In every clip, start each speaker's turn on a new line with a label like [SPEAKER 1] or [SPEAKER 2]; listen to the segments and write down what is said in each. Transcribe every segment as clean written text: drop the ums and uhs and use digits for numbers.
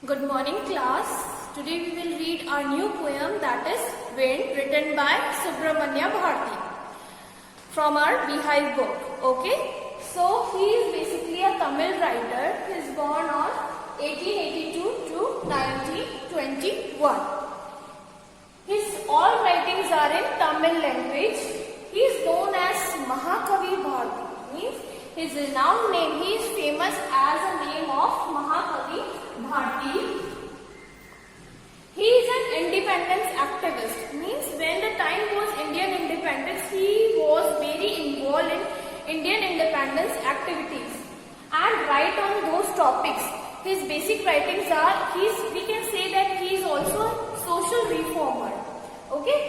[SPEAKER 1] Good morning class. Today we will read our new poem, that is Wind, written by Subramanya Bharati from our Beehive book. Okay. So he is basically a Tamil writer. He is born on 1882 to 1921. His all writings are in Tamil language. He is known as Mahakavi Bharati. Means his renowned name, he is famous as a name of Mahakavi Bharati. He is an independence activist. Means when the time was Indian independence, he was very involved in Indian independence activities and write on those topics. His basic writings are, we can say that he is also a social reformer. Okay?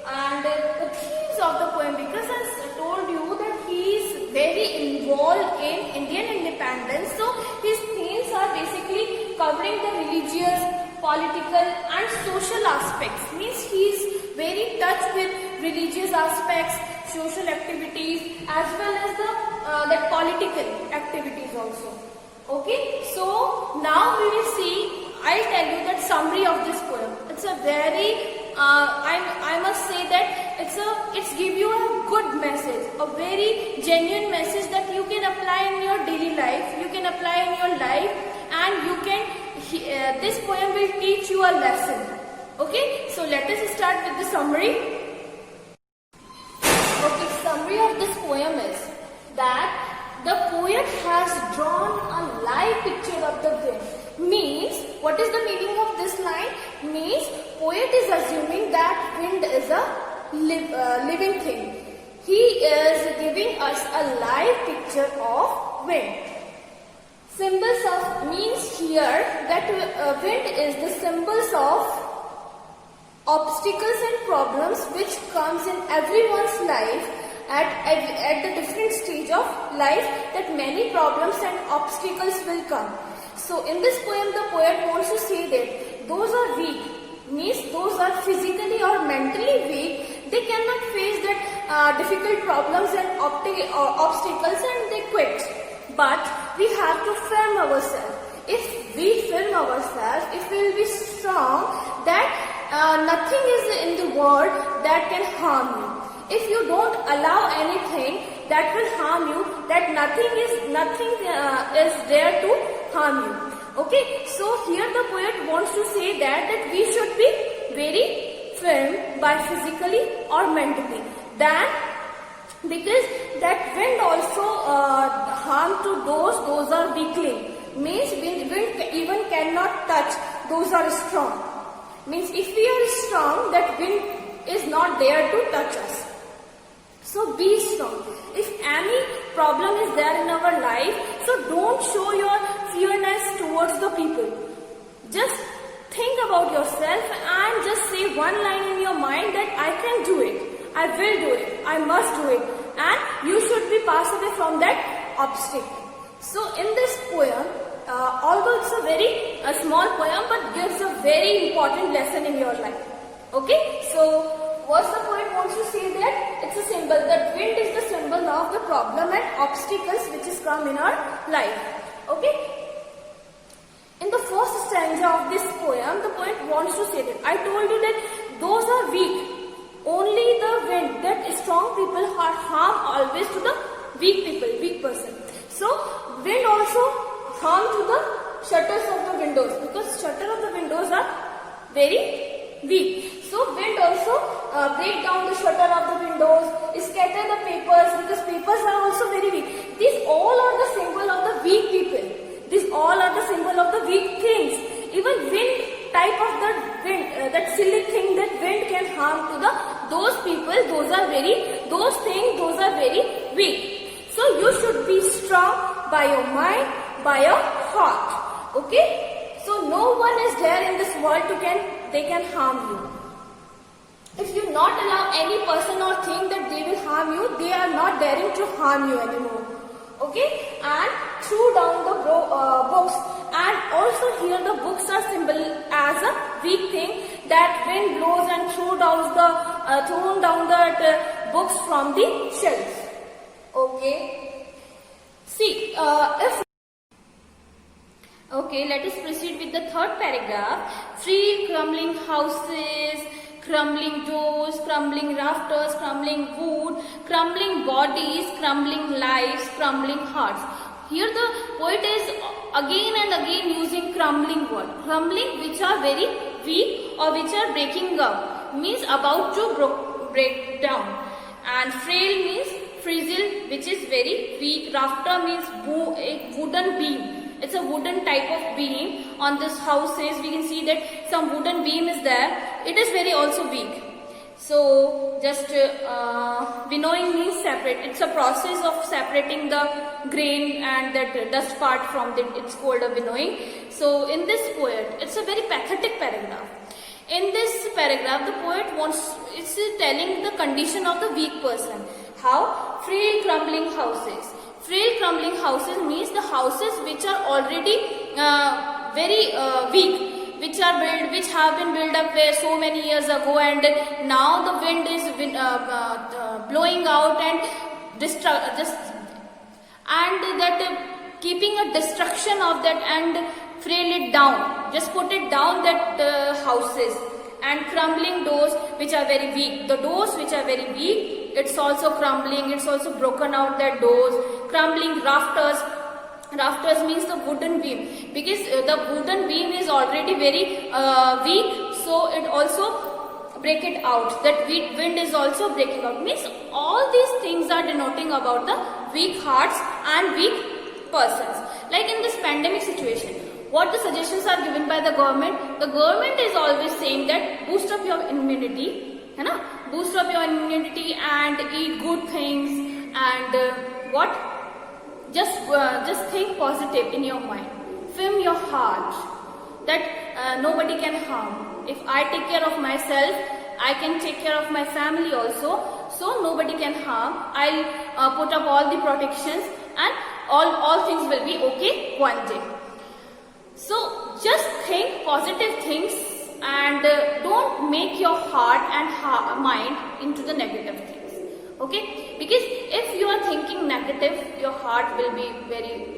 [SPEAKER 1] And the themes of the poem, because I told you that he is very involved in Indian independence, so his themes are basically covering the religious, political and social aspects. Means he is very in touch with religious aspects, social activities as well as the political activities also. Okay, so now we will see, I'll tell you that summary of this poem. It's a very I must say that it's give you a good message, a very genuine message that you can apply in your daily life, you can apply in your life, and you can, this poem will teach you a lesson. Okay, so let us start with the summary. Okay, summary of this poem is that the poet has drawn a live picture of the wind. Means, what is the meaning of this line? Means, poet is assuming that wind is a living thing. He is giving us a live picture of wind. Symbols of, means here that wind is the symbols of obstacles and problems which comes in everyone's life at the different stage of life, that many problems and obstacles will come. So in this poem, the poet wants to say that those are weak, means those are physically or mentally weak, they cannot face that difficult problems and obstacles and they quit. But we have to firm ourselves. If we firm ourselves, if we will be strong, that nothing is in the world that can harm you. If you don't allow anything that will harm you, that nothing is there to harm you. Okay, so here the poet wants to say that we should be very firm by physically or mentally. Then, because that wind also harm to those are weakling. Means wind even cannot touch those are strong. Means if we are strong, that wind is not there to touch us. So be strong. If any problem is there in our life, so don't show your fearness towards the people. Just think about yourself and just say one line in your mind that I can do it, I will do it, I must do it, and you should be passed away from that obstacle. So in this poem, although it's a very small poem, but gives a very important lesson in your life. Okay, so what the poet wants to say that it's a symbol, that wind is the symbol of the problem and obstacles which is come in our life. Okay. In the first stanza of this poem, the poet wants to say that I told you that those are weak. Only the wind, that strong people are harm always to the weak people, weak person. So wind also harm to the shutters of the windows, because shutters of the windows are very weak. So wind also break down the shutter of the windows, scatter the papers, because papers are also very weak. These all are the symbol of the weak people. These all are the symbol of the weak things. Even wind type of the wind, that silly thing that wind can harm to those people, those are very weak. So you should be strong by your mind, by your heart. Okay? So no one is there in this world they can harm you. If you not allow any person or thing that they will harm you, they are not daring to harm you anymore. Okay? And threw down the books. And also here the books are symbol as a weak thing, that wind blows and thrown down the books from the shelves. Okay? See, if Okay, let us proceed with the third paragraph. Free crumbling houses, crumbling doors, crumbling rafters, crumbling wood, crumbling bodies, crumbling lives, crumbling hearts. Here the poet is again and again using crumbling word. Crumbling which are very weak or which are breaking up, means about to break down. And frail means frizzle, which is very weak. Rafter means a wooden beam. It's a wooden type of beam. On this houses we can see that some wooden beam is there. It is very also weak. So just winnowing means separate. It's a process of separating the grain and that dust part from it. It's called a winnowing. So in this poet, it's a very pathetic paragraph. In this paragraph, the poet it's telling the condition of the weak person. How? Frail crumbling houses. Frail crumbling houses means the houses which are already very weak, which have been built up so many years ago, and now the wind is blowing out and keeping a destruction of that and frail it down. Just put it down that houses. And crumbling doors which are very weak. The doors which are very weak, it's also crumbling, it's also broken out that doors. Crumbling rafters. Rafters means the wooden beam, because the wooden beam is already very weak, so it also break it out. That wind is also breaking out. Means all these things are denoting about the weak hearts and weak persons. Like in this pandemic situation, what the suggestions are given by the government? The government is always saying that boost up your immunity, boost up your immunity and eat good things, and what? Just think positive in your mind. Film your heart that nobody can harm. If I take care of myself, I can take care of my family also. So nobody can harm. I'll put up all the protections, and all things will be okay one day. So just think positive things and don't make your heart and mind into the negative things. Okay, because if you are thinking negative, your heart will be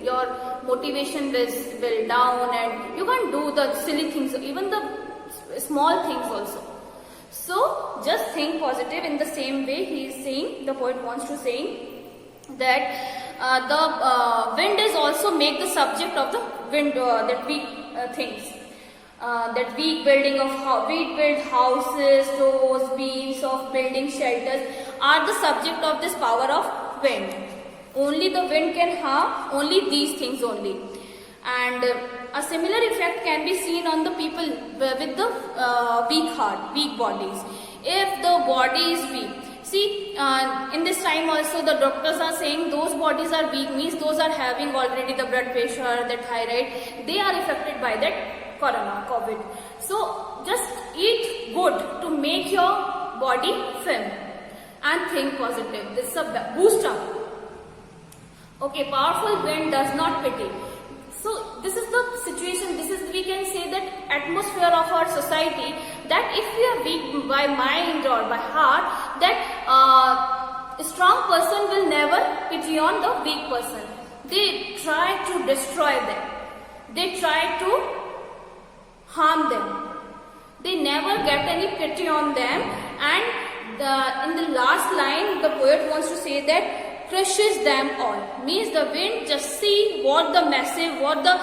[SPEAKER 1] your motivation will down, and you can't do the silly things, even the small things also. So just think positive. In the same way, he is saying, the poet wants to say that the wind is also make the subject of the wind, that weak things. That weak built houses, doors, beams of building shelters are the subject of this power of wind. Only the wind can harm only these things only. And a similar effect can be seen on the people with the weak heart, weak bodies. If the body is weak, see, in this time also the doctors are saying those bodies are weak, means those are having already the blood pressure, the thyroid, they are affected by that COVID. So just eat good to make your body firm and think positive. This is a boost up. Okay, powerful wind does not pity. So this is the situation, we can say that atmosphere of our society, that if we are weak by mind or by heart, that a strong person will never pity on the weak person. They try to destroy them. They try to harm them. They never get any pity on them, and in the last line the poet wants to say that crushes them all. Means the wind just see what the massive, what the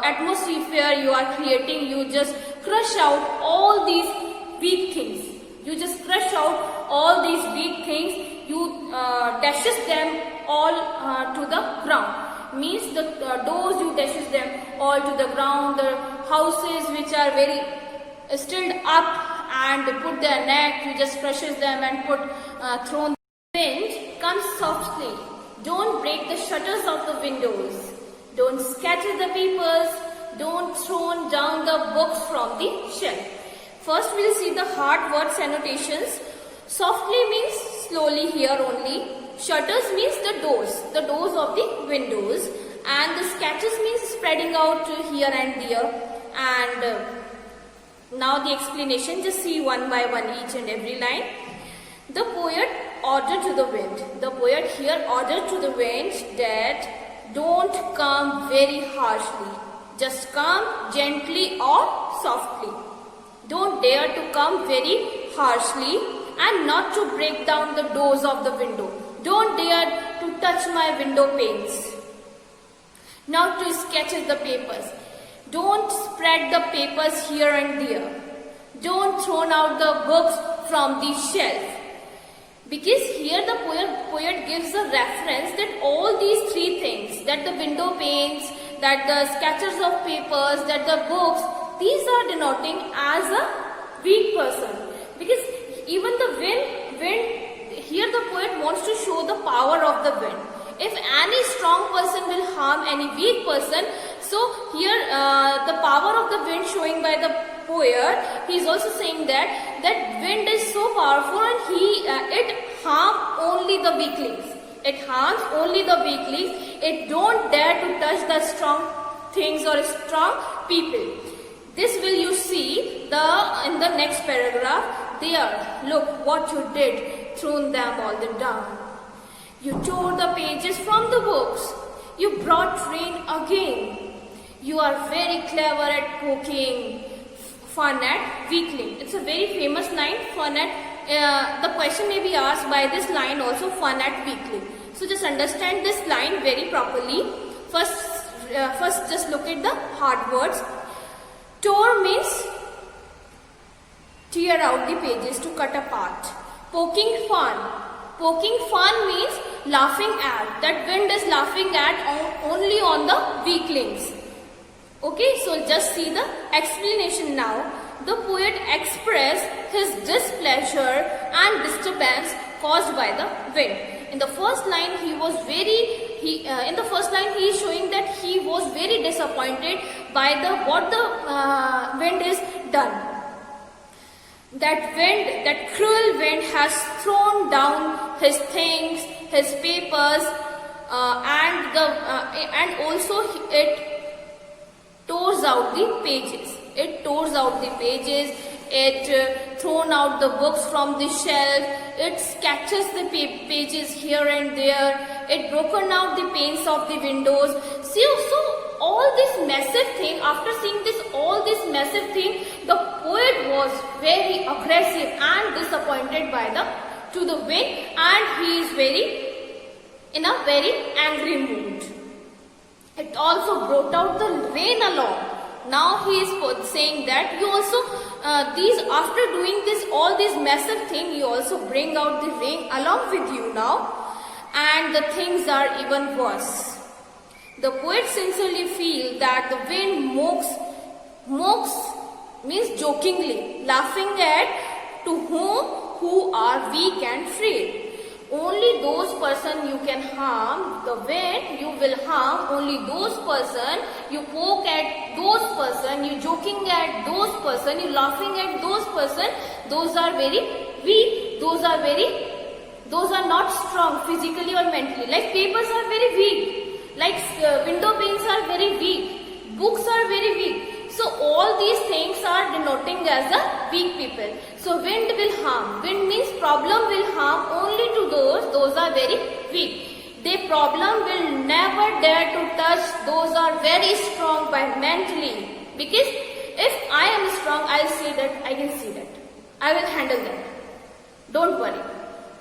[SPEAKER 1] atmosphere you are creating, you just crush out all these weak things. You just crush out all these weak things, you dashes them all to the ground. Means the doors you dashes them all to the ground, the houses which are very still up and put their neck, you just crushes them and thrown. Wind comes softly. Don't break the shutters of the windows. Don't scatter the papers. Don't throw down the books from the shelf. First we'll see the hard words annotations. Softly means slowly here only. Shutters means the doors of the windows, and the sketches means spreading out here and there. And now the explanation, just see one by one each and every line. The poet ordered to the wind. The poet here ordered to the wind that don't come very harshly. Just come gently or softly. Don't dare to come very harshly and not to break down the doors of the window. Don't dare to touch my window panes. Now to sketch the papers. Don't spread the papers here and there. Don't throw out the books from the shelf. Because here the poet gives a reference that all these three things, that the window panes, that the sketches of papers, that the books, these are denoting as a weak person. Because even the wind, here the poet wants to show the power of the wind. If any strong person will harm any weak person, so here the power of the wind showing by the poet, he is also saying that wind is so powerful and it harms only the weaklings. It harms only the weaklings. It don't dare to touch the strong things or strong people. This will you see in the next paragraph. There, look what you did, thrown them all down. You tore the pages from the books. You brought rain again. You are very clever at poking fun at weakling. It's a very famous line, fun at, the question may be asked by this line also, fun at weakling. So just understand this line very properly. First just look at the hard words. Tore means tear out the pages, to cut apart. Poking fun. Poking fun means laughing at. That wind is laughing at only on the weaklings. Okay, so just see the explanation now. The poet expressed his displeasure and disturbance caused by the wind. In the first line, he is showing that he was very disappointed by what the wind is done. That wind, that cruel wind has thrown down his things, his papers, and also it tore out the pages. It tore out the pages. It thrown out the books from the shelf. It sketches the pages here and there. It broken out the panes of the windows. So all this massive thing, after seeing all this massive thing, the poet was very aggressive and disappointed to the wind, and he is in a very angry mood. It also brought out the rain along. Now he is saying that you also after doing all this massive thing, you also bring out the rain along with you now, and the things are even worse. The poet sincerely feels that the wind mocks means jokingly, laughing at to who are weak and frail. Only those person you can harm, the wind you will harm, only those person, you poke at those person, you joking at those person, you laughing at those person, those are very weak, those are not strong physically or mentally. Like papers are very weak, like window panes are very weak, books are very weak. So all these things are denoting as a weak people. So wind will harm. Wind means problem will harm only to those are very weak. The problem will never dare to touch those are very strong by mentally. Because if I am strong, I'll see that, I can see that. I will handle that. Don't worry.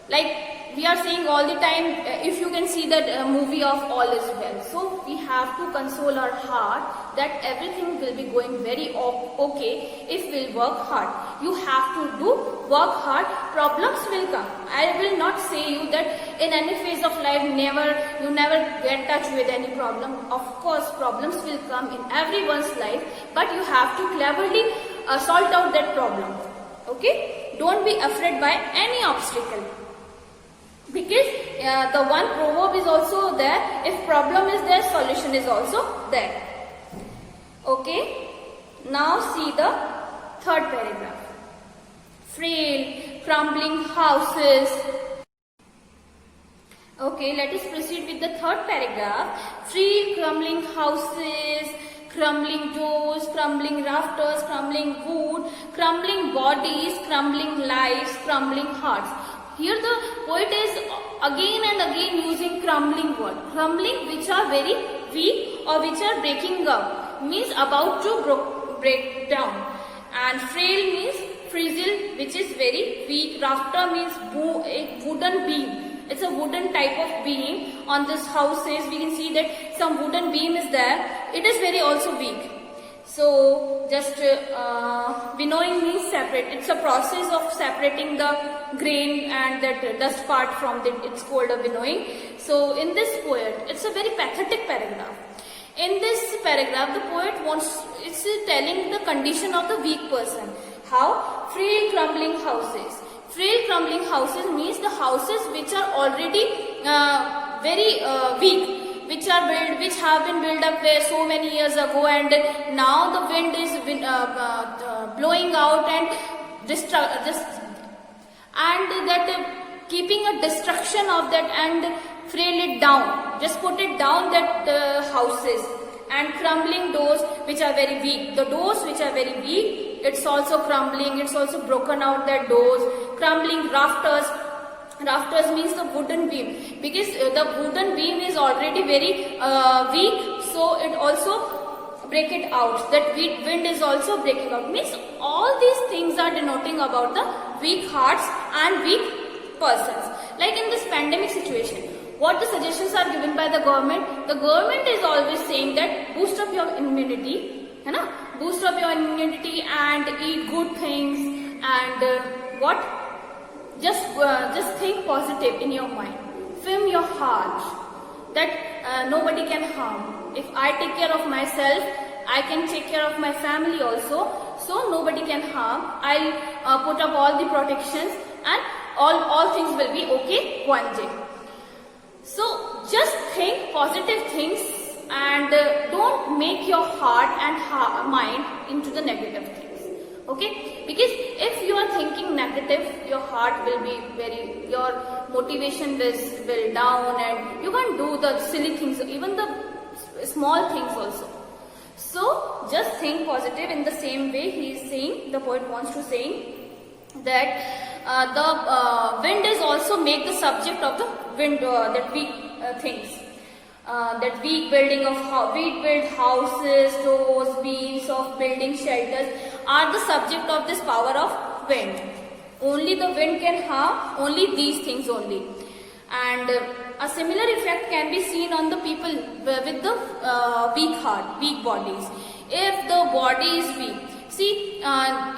[SPEAKER 1] Like we are saying all the time, if you can see that movie of All Is Well. So we have to console our heart that everything will be going very okay if we'll work hard. You have to work hard, problems will come. I will not say you that in any phase of life you never get in touch with any problem. Of course problems will come in everyone's life, but you have to cleverly sort out that problem. Okay? Don't be afraid by any obstacle. Because the one proverb is also there, if problem is there, solution is also there. Okay, now see the third paragraph. Frail, crumbling houses. Okay, let us proceed with the third paragraph. Frail, crumbling houses, crumbling doors, crumbling rafters, crumbling wood, crumbling bodies, crumbling lives, crumbling hearts. Here the poet is again and again using crumbling word. Crumbling which are very weak or which are breaking up. means about to break down, and frail means fragile, which is very weak. Rafter means a wooden beam. It's a wooden type of beam on this houses. We can see that some wooden beam is there. It is very also weak. So just winnowing means separate. It's a process of separating the grain and that dust part from it. It's called a winnowing. So in this poet, it's a very pathetic paragraph. In this paragraph, the poet it's telling the condition of the weak person. How? Frail crumbling houses. Frail crumbling houses means the houses which are already very weak, which have been built up so many years ago, and now the wind is blowing out and keeping a destruction of that and frail it down. Just put it down that houses, and crumbling doors which are very weak. The doors which are very weak, it's also crumbling. It's also broken out that doors. Crumbling rafters. Rafters means the wooden beam, because the wooden beam is already very weak, so it also break it out. That wind is also breaking out. Means all these things are denoting about the weak hearts and weak persons. Like in this pandemic situation, what the suggestions are given by the government? The government is always saying that boost up your immunity, boost up your immunity and eat good things, and what? Just think positive in your mind. Film your heart that nobody can harm. If I take care of myself, I can take care of my family also. So nobody can harm. I'll put up all the protections, and all things will be okay one day. So just think positive things, and don't make your heart and mind into the negative things. Okay, because if you are thinking negative, your heart will be your motivation will down, and you can't do the silly things, even the small things also. So just think positive. In the same way, he is saying, the poet wants to say that the wind is also make the subject of the wind, that weak things. That weak built houses, doors, beams of building shelters are the subject of this power of wind. Only the wind can harm only these things only. And a similar effect can be seen on the people with the weak heart, weak bodies. If the body is weak, see,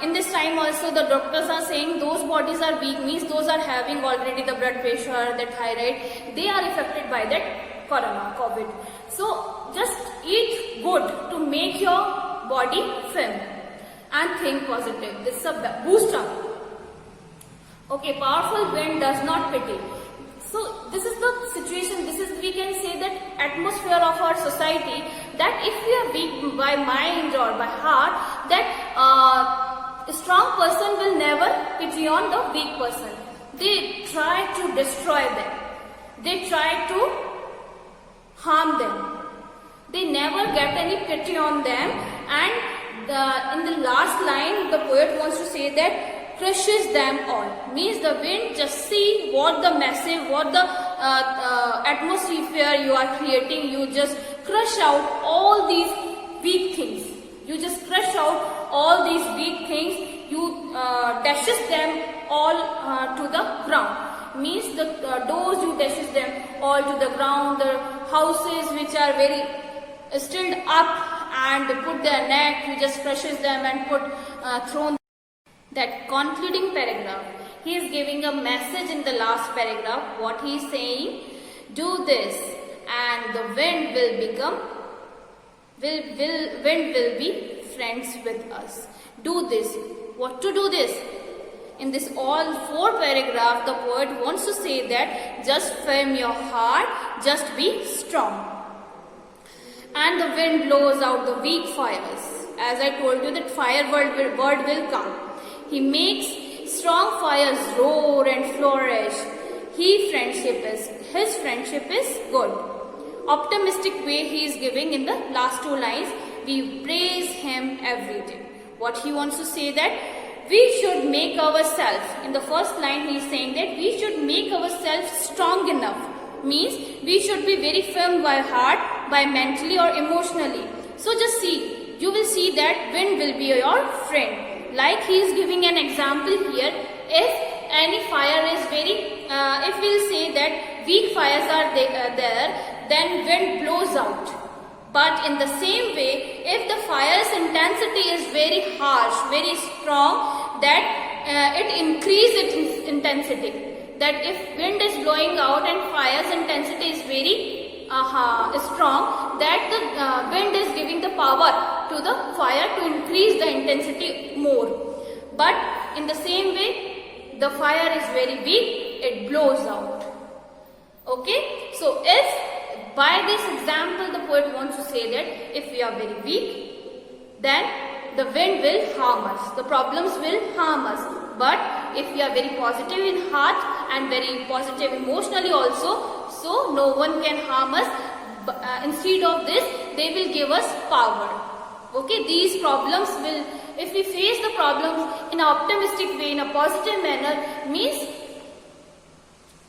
[SPEAKER 1] in this time also the doctors are saying those bodies are weak, means those are having already the blood pressure, the thyroid, they are affected by that COVID. So just eat good to make your body firm, and think positive. This is a boost up. Okay, powerful wind does not pity. So this is the situation. We can say that atmosphere of our society, that if we are weak by mind or by heart, that a strong person will never pity on the weak person. They try to destroy them. They try to harm them. They never get any pity on them, and in the last line the poet wants to say that crushes them all. Means the wind just see what the massive, what the atmosphere you are creating. You just crush out all these weak things. You just crush out all these weak things. You dashes them all to the ground. Means the doors, you dashes them all to the ground. The houses which are very still up and put their neck, you just crushes them and thrown. That concluding paragraph, he is giving a message in the last paragraph. What he is saying, do this and the wind will be friends with us. Do this. What to do this? In this all 4 paragraphs, the poet wants to say that just firm your heart, just be strong. And the wind blows out the weak fires. As I told you, that fire word will come. He makes strong fires roar and flourish. His friendship is good. Optimistic way he is giving in the last 2 lines. We praise him every day. What he wants to say that we should make ourselves, in the first line he is saying that we should make ourselves strong enough. Means we should be very firm by heart, by mentally or emotionally. So just see, you will see that wind will be your friend. Like he is giving an example here. If any fire is very, if we'll say that weak fires are there, then wind blows out. But in the same way, if the fire's intensity is very harsh, very strong, that it increases its intensity. That if wind is blowing out and fire's intensity is very strong, that the wind is giving the power to the fire to increase the intensity more. But in the same way, the fire is very weak, it blows out. Okay, so if by this example the poet wants to say that if we are very weak, then the wind will harm us, the problems will harm us. But if we are very positive in heart and very positive emotionally also, so no one can harm us. Instead of this, they will give us power. Okay, these problems will, if we face the problems in an optimistic way, in a positive manner, means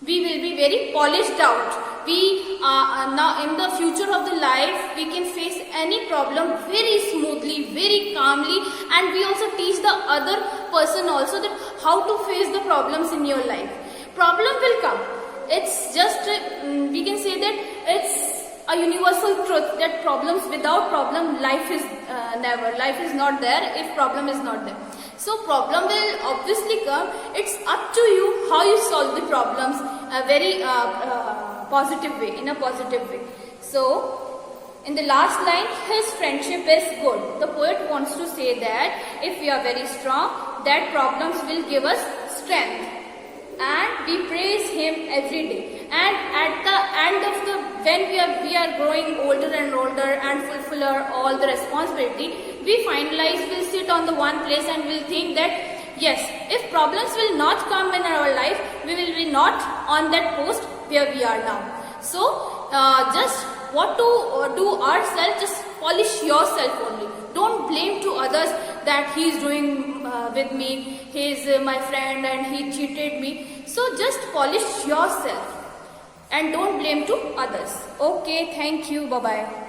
[SPEAKER 1] we will be very polished out. We now in the future of the life, we can face any problem very smoothly, very calmly, and we also teach the other person also that how to face the problems in your life. Problem will come. It's just, we can say that it's a universal truth that problems, without problem, life is never. Life is not there if problem is not there. So problem will obviously come. It's up to you how you solve the problems a very positive way, in a positive way. So in the last line, his friendship is good. The poet wants to say that if we are very strong, that problems will give us strength. And we praise him every day. And at the end of the, when we are growing older and older and fulfill all the responsibility, we finalize, we'll sit on the one place and we'll think that yes, if problems will not come in our life, we will be not on that post where we are now. So just what to do ourselves, just polish yourself only. Don't blame to others that he is doing with me, he is my friend and he cheated me. So just polish yourself and don't blame to others. Okay, thank you, bye-bye.